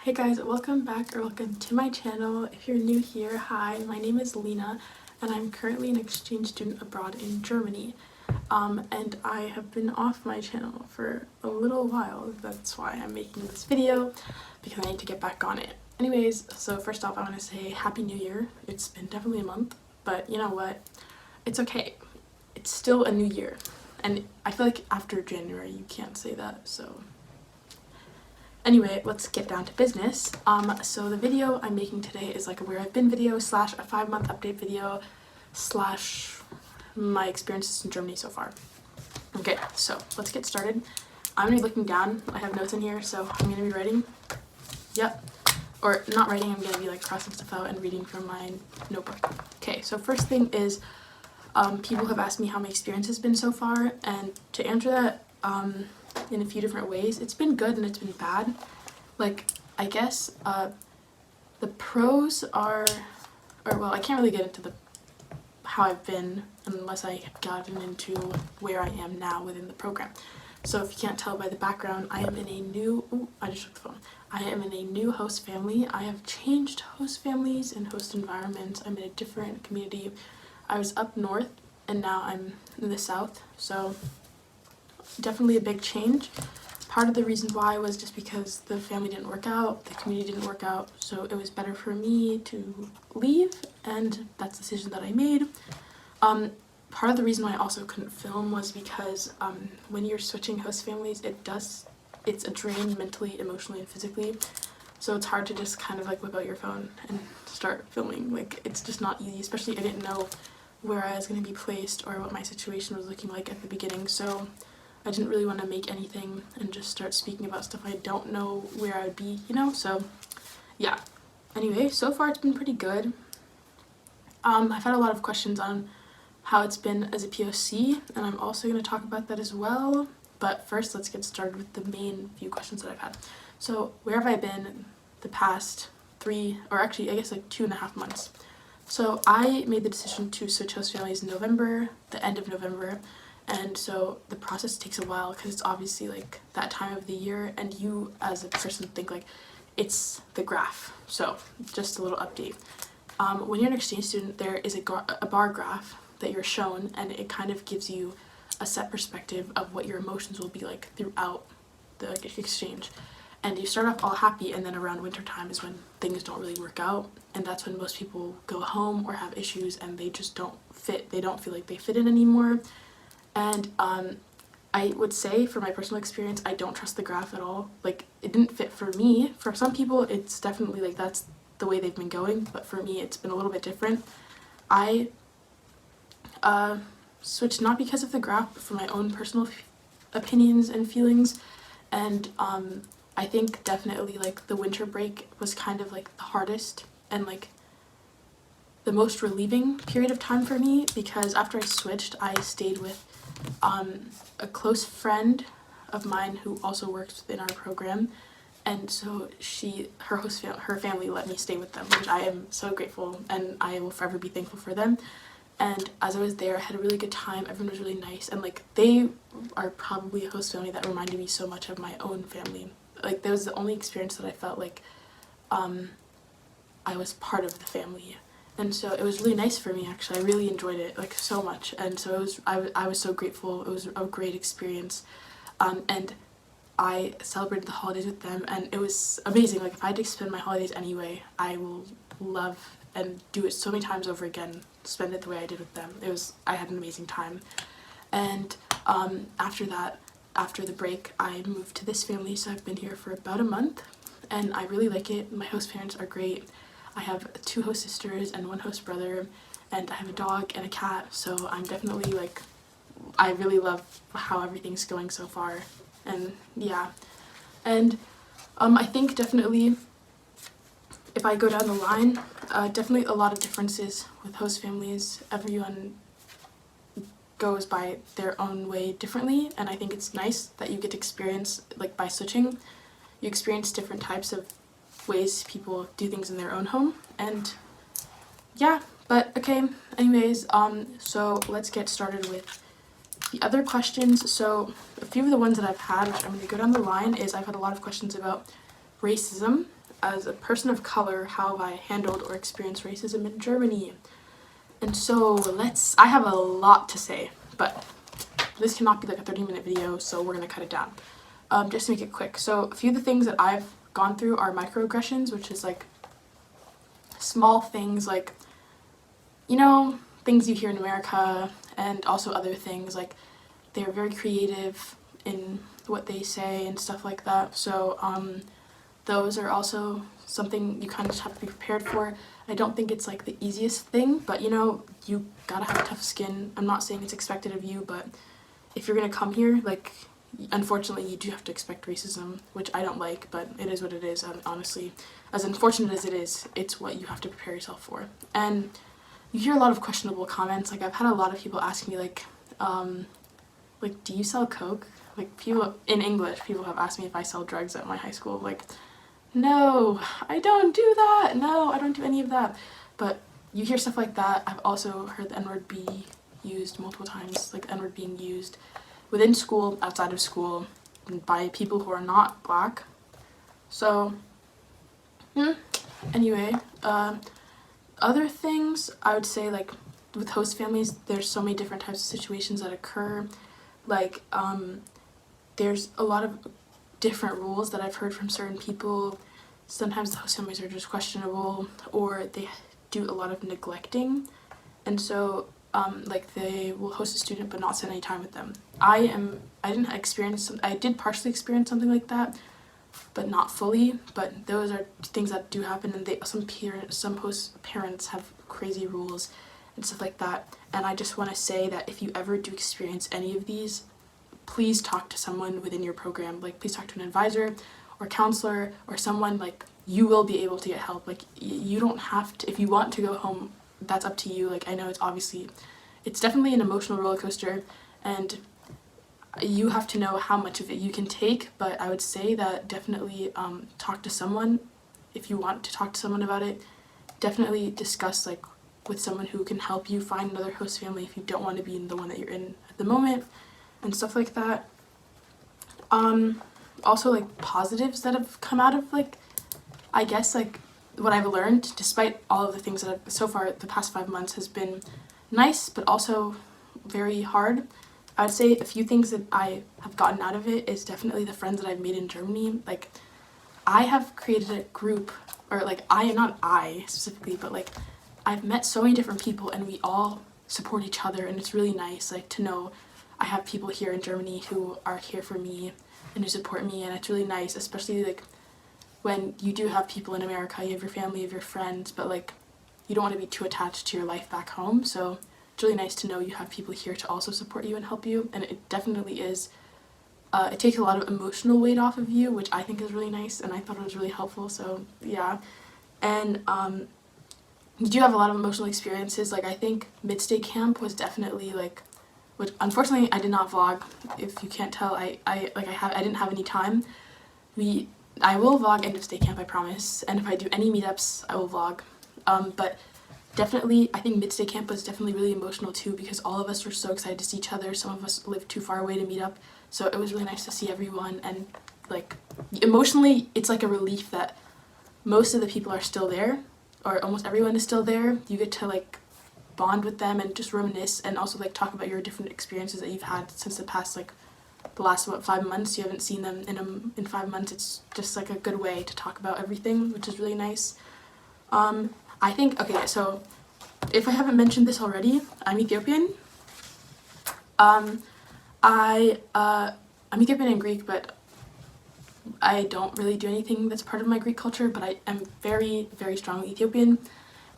Hey guys, welcome back or welcome to my channel. If you're new here, hi, my name is Lena and I'm currently an exchange student abroad in Germany. And I have been off my channel for a little while. That's why I'm making this video, because I need to get back on it. Anyways, so first off I want to say Happy New Year. It's been definitely a month, but you know what? It's okay. It's still a new year. And I feel like after January you can't say that, so anyway, let's get down to business. So the video I'm making today is like a where I've been video slash a 5-month update video slash my experiences in Germany so far. Okay, so let's get started. I'm gonna be looking down. I have notes in here, so I'm gonna be writing. Yep. Or not writing, I'm gonna be like crossing stuff out and reading from my notebook. Okay, so first thing is people have asked me how my experience has been so far, and to answer that in a few different ways. It's been good and it's been bad. Like, I guess the pros are, or well, I can't really get into how I've been unless I have gotten into where I am now within the program. So if you can't tell by the background, I am in a new, I just took the phone. I am in a new host family. I have changed host families and host environments. I'm in a different community. I was up north and now I'm in the south, so definitely a big change. Part of the reason why was just because the family didn't work out, the community didn't work out, so it was better for me to leave, and that's the decision that I made. Part of the reason why I also couldn't film was because when you're switching host families, it's a drain mentally, emotionally, and physically, so it's hard to just kind of like whip out your phone and start filming. Like, it's just not easy, especially I didn't know where I was going to be placed or what my situation was looking like at the beginning, so I didn't really want to make anything and just start speaking about stuff I don't know where I would be, you know, so yeah. Anyway, so far it's been pretty good. I've had a lot of questions on how it's been as a POC, and I'm also going to talk about that as well, but first let's get started with the main few questions that I've had. So where have I been the past 3, or actually I guess like 2.5 months? So I made the decision to switch host families in November, the end of November, and so the process takes a while because it's obviously like that time of the year, and you as a person think like it's the graph. So just a little update. When you're an exchange student, there is a bar graph that you're shown, and it kind of gives you a set perspective of what your emotions will be like throughout the exchange. And you start off all happy, and then around winter time is when things don't really work out, and that's when most people go home or have issues and they just don't fit. They don't feel like they fit in anymore. And I would say, for my personal experience, I don't trust the graph at all. Like, it didn't fit for me. For some people, it's definitely like that's the way they've been going, but for me, it's been a little bit different. I switched not because of the graph, but for my own personal opinions and feelings. And I think definitely like the winter break was kind of like the hardest and like the most relieving period of time for me, because after I switched, I stayed with a close friend of mine who also works in our program, and so her family let me stay with them, which I am so grateful, and I will forever be thankful for them. And as I was there, I had a really good time. Everyone was really nice, and like they are probably a host family that reminded me so much of my own family. Like, that was the only experience that I felt like I was part of the family. And so it was really nice for me, actually. I really enjoyed it, like, so much. And so I was so grateful. It was a great experience. And I celebrated the holidays with them, and it was amazing. Like, if I had to spend my holidays anyway, I will love and do it so many times over again, spend it the way I did with them. I had an amazing time. And after that, after the break, I moved to this family, so I've been here for about a month, and I really like it. My host parents are great. I have 2 host sisters and 1 host brother, and I have a dog and a cat, so I'm definitely like, I really love how everything's going so far, and yeah. And I think definitely, if I go down the line, definitely a lot of differences with host families. Everyone goes by their own way differently, and I think it's nice that you get to experience, like, by switching, you experience different types of ways people do things in their own home. And yeah, but okay, anyways, so let's get started with the other questions. So a few of the ones that I've had, which I'm going to go down the line, is I've had a lot of questions about racism as a person of color, how have I handled or experienced racism in Germany? And so I have a lot to say, but this cannot be like a 30-minute video, so we're gonna cut it down. Just to make it quick. So a few of the things that I've gone through are microaggressions, which is like small things like, you know, things you hear in America, and also other things like they're very creative in what they say and stuff like that. So those are also something you kind of have to be prepared for. I don't think it's like the easiest thing, but you know, you gotta have tough skin. I'm not saying it's expected of you, but if you're gonna come here, like, unfortunately you do have to expect racism, which I don't like, but it is what it is. Honestly, as unfortunate as it is, it's what you have to prepare yourself for. And you hear a lot of questionable comments. Like, I've had a lot of people ask me like, do you sell coke? Like, people in English, people have asked me if I sell drugs at my high school. Like, no, I don't do that. No, I don't do any of that. But you hear stuff like that. I've also heard the N-word be used multiple times, like the N-word being used within school, outside of school, by people who are not black. So, anyway, other things I would say, like with host families, there's so many different types of situations that occur. Like, there's a lot of different rules that I've heard from certain people. Sometimes the host families are just questionable, or they do a lot of neglecting, and so like they will host a student but not spend any time with them. I did partially experience something like that, but not fully. But those are things that do happen, and some host parents have crazy rules and stuff like that. And I just want to say that if you ever do experience any of these, please talk to someone within your program. Like, please talk to an advisor or counselor or someone. Like, you will be able to get help. Like, you don't have to, if you want to go home, that's up to you. Like, I know it's definitely an emotional roller coaster, and you have to know how much of it you can take. But I would say that definitely talk to someone. If you want to talk to someone about it, definitely discuss like with someone who can help you find another host family if you don't want to be in the one that you're in at the moment, and stuff like that. Also, like, positives that have come out of, like, I guess, like, what I've learned, despite all of the things that I've, so far the past 5 months has been nice, but also very hard. I would say a few things that I have gotten out of it is definitely the friends that I've made in Germany. Like, I have created a group, or like, not I specifically, but like, I've met so many different people, and we all support each other, and it's really nice, like, to know I have people here in Germany who are here for me and who support me. And it's really nice, especially like when you do have people in America, you have your family, you have your friends, but like, you don't want to be too attached to your life back home. So it's really nice to know you have people here to also support you and help you. And it definitely is, it takes a lot of emotional weight off of you, which I think is really nice, and I thought it was really helpful. So yeah. And you do have a lot of emotional experiences. Like, I think mid-stay camp was definitely like, which unfortunately I did not vlog. If you can't tell, I didn't have any time. I will vlog end of stay camp, I promise. And if I do any meetups, I will vlog. But definitely, I think mid-stay camp was definitely really emotional too, because all of us were so excited to see each other. Some of us lived too far away to meet up, so it was really nice to see everyone. And like, emotionally, it's like a relief that most of the people are still there, or almost everyone is still there. You get to like bond with them and just reminisce, and also like talk about your different experiences that you've had since the last 5 months. You haven't seen them in 5 months. It's just like a good way to talk about everything, which is really nice. I think, okay, so if I haven't mentioned this already, I'm Ethiopian. I'm Ethiopian and Greek, but I don't really do anything that's part of my Greek culture, but I am very, very strongly Ethiopian,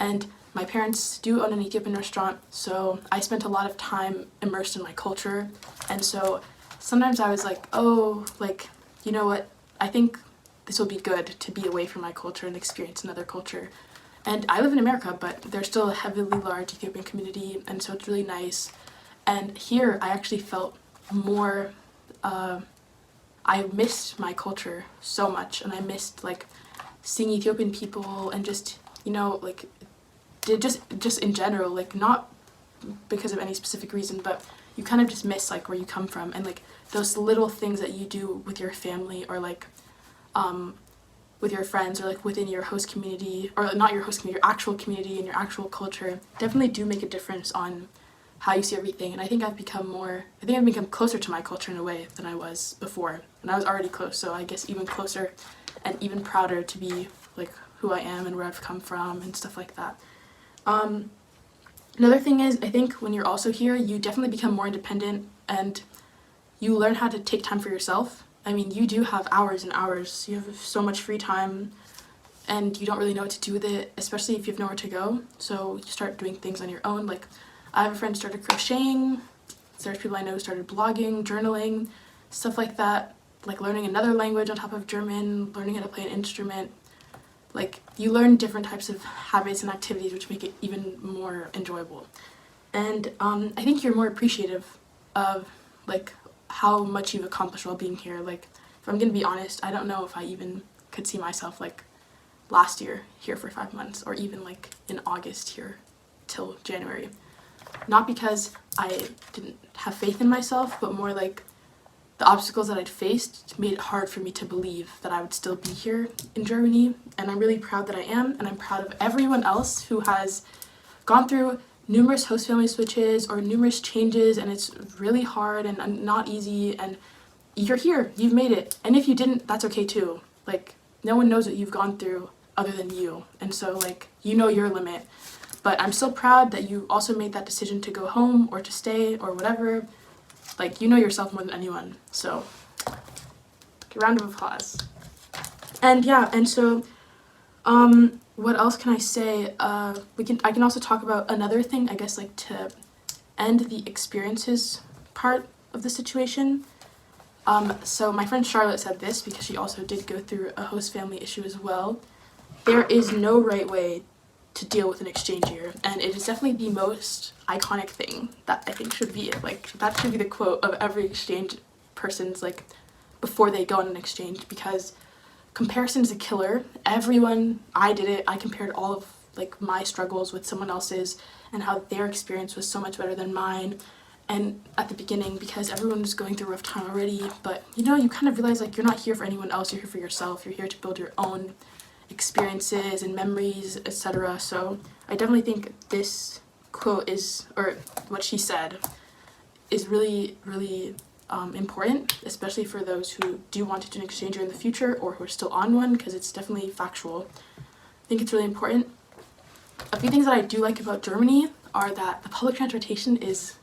and my parents do own an Ethiopian restaurant, so I spent a lot of time immersed in my culture. And so sometimes I was like, oh, like, you know what, I think this will be good to be away from my culture and experience another culture. And I live in America, but there's still a heavily large Ethiopian community, and so it's really nice. And here I actually felt more, I missed my culture so much, and I missed like seeing Ethiopian people, and just, you know, like, just in general, like, not because of any specific reason, but you kind of just miss like where you come from, and like those little things that you do with your family, or like with your friends or like within your host community, or not your host community, your actual community and your actual culture, definitely do make a difference on how you see everything. And I think I've become closer to my culture in a way than I was before. And I was already close, so I guess even closer and even prouder to be like who I am and where I've come from and stuff like that. Another thing is, I think when you're also here, you definitely become more independent and you learn how to take time for yourself. I mean, you do have hours and hours. You have so much free time and you don't really know what to do with it, especially if you have nowhere to go. So you start doing things on your own. Like, I have a friend who started crocheting. There's people I know who started blogging, journaling, stuff like that. Like learning another language on top of German, learning how to play an instrument. Like, you learn different types of habits and activities which make it even more enjoyable. And I think you're more appreciative of like how much you've accomplished while being here. Like, if I'm gonna be honest, I don't know if I even could see myself like last year here for 5 months, or even like in August here till January. Not because I didn't have faith in myself, but more like the obstacles that I'd faced made it hard for me to believe that I would still be here in Germany. And I'm really proud that I am, and I'm proud of everyone else who has gone through numerous host family switches or numerous changes, and it's really hard and not easy, and you're here, you've made it. And if you didn't, that's okay too. Like, no one knows what you've gone through other than you, and so like, you know your limit. But I'm so proud that you also made that decision to go home or to stay or whatever. Like, you know yourself more than anyone. So, round of applause. And yeah, and so, what else can I say? I can also talk about another thing, I guess, like to end the experiences part of the situation. So my friend Charlotte said this because she also did go through a host family issue as well. There is no right way to deal with an exchange year, and it is definitely the most iconic thing that I think should be it. Like, that should be the quote of every exchange person's, like, before they go on an exchange, because comparison is a killer. I did it, I compared all of like my struggles with someone else's and how their experience was so much better than mine. And at the beginning, because everyone was going through a rough time already, but you know, you kind of realize like you're not here for anyone else, you're here for yourself, you're here to build your own experiences and memories, etc. So I definitely think this quote is, or what she said, is really, really important, especially for those who do want to do an exchange year in the future or who are still on one, because it's definitely factual. I think it's really important. A few things that I do like about Germany are that the public transportation is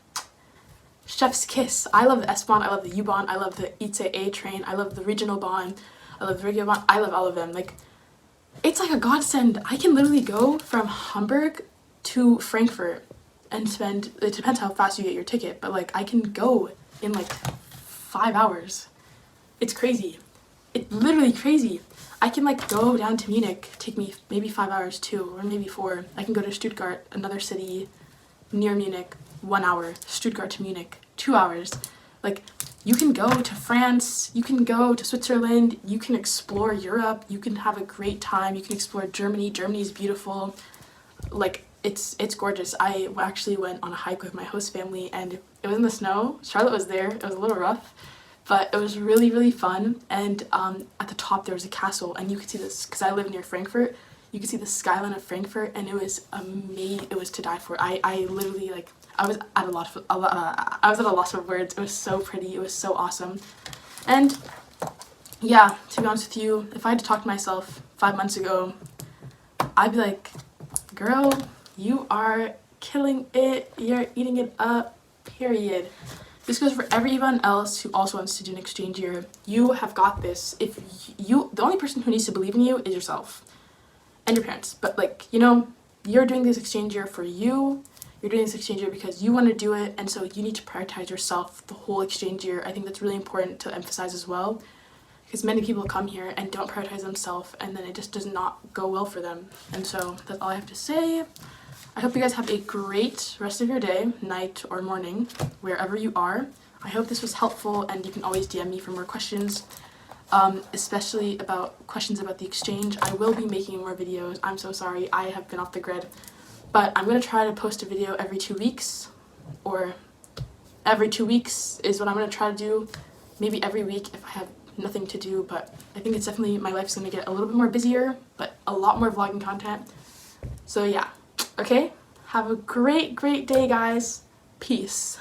chef's kiss. I love the S-Bahn, I love the U-Bahn, I love the ICE train, I love the Regional Bahn, I love the Regio-Bahn, I love all of them. Like, it's like a godsend. I can literally go from Hamburg to Frankfurt and spend, it depends how fast you get your ticket, but like I can go in like 5 hours. It's crazy. It's literally crazy. I can like go down to Munich, take me maybe 5 hours too, or maybe 4. I can go to Stuttgart, another city near Munich, 1 hour. Stuttgart to Munich, 2 hours. Like, you can go to France, you can go to Switzerland, you can explore Europe, you can have a great time, you can explore Germany. Germany is beautiful. Like, it's gorgeous. I actually went on a hike with my host family and it was in the snow. Charlotte was there. It was a little rough, but it was really, really fun. And at the top there was a castle, and you could see this, because I live near Frankfurt, you could see the skyline of Frankfurt, and it was amazing. It was to die for. I literally, like, I was at a loss of words. It was so pretty. It was so awesome. And yeah, to be honest with you, if I had to talk to myself 5 months ago, I'd be like, girl, you are killing it. You're eating it up, period. This goes for everyone else who also wants to do an exchange year. You have got this. If you, the only person who needs to believe in you is yourself and your parents. But like, you know, you're doing this exchange year for you. You're doing this exchange year because you want to do it, and so you need to prioritize yourself the whole exchange year. I think that's really important to emphasize as well, because many people come here and don't prioritize themselves, and then it just does not go well for them. And so that's all I have to say. I hope you guys have a great rest of your day, night, or morning, wherever you are. I hope this was helpful, and you can always DM me for more questions, especially about questions about the exchange. I will be making more videos. I'm so sorry, I have been off the grid. But I'm going to try to post a video every 2 weeks, or every 2 weeks is what I'm going to try to do. Maybe every week if I have nothing to do, but I think it's definitely, my life's gonna get a little bit more busier, but a lot more vlogging content. So yeah, okay? Have a great day, guys. Peace.